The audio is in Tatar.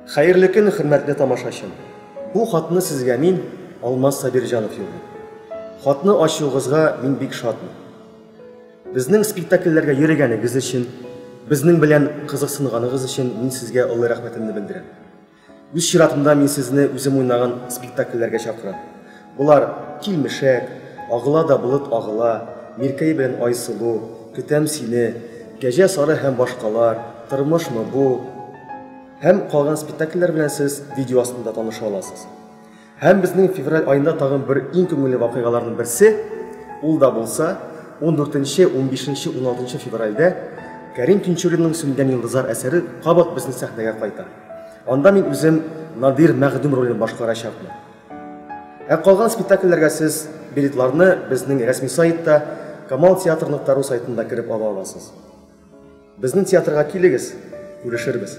Хәерле көн, хөрмәтле тамашачым. Бу хатны сезгә мин, Алмаз Сабирҗанов язган. Хатны ачуыгызга мин бик шатмын. Безнең спектакльләргә йөргәнегез өчен, безнең белән кызыксынганыгыз өчен мин сезгә олы рәхмәтемне белдерәм. Үз чиратымда мин сезне үзем уйнаган спектакльләргә чакырам. Булар Килмешәк, Агыла да болыт агыла, Миркәй белән Айсылу, Көтәм сине, Кәҗә сары һәм башкалар, Тормышмы бу? Һәм калган спектакльләр белән сез видео астында таныша аласыз. Һәм безнең февраль айында тагын бер иң күңелле вакыйгаларның берсе, ул да булса 14-нче, 15-нче, 16-нчы февральдә Кәрим Тинчуринның Сүнгән йолдызлар әсәре кабат безнең сәхнәгә кайта. Анда мин үзем Надир Мәгъдүм ролен башкарачакмын. Калган спектакльләргә сез билетларны безнең рәсми сайтта Камал театрының Тару сайтында кирип ала аласыз. Безнең театрга килегез, күрешербез.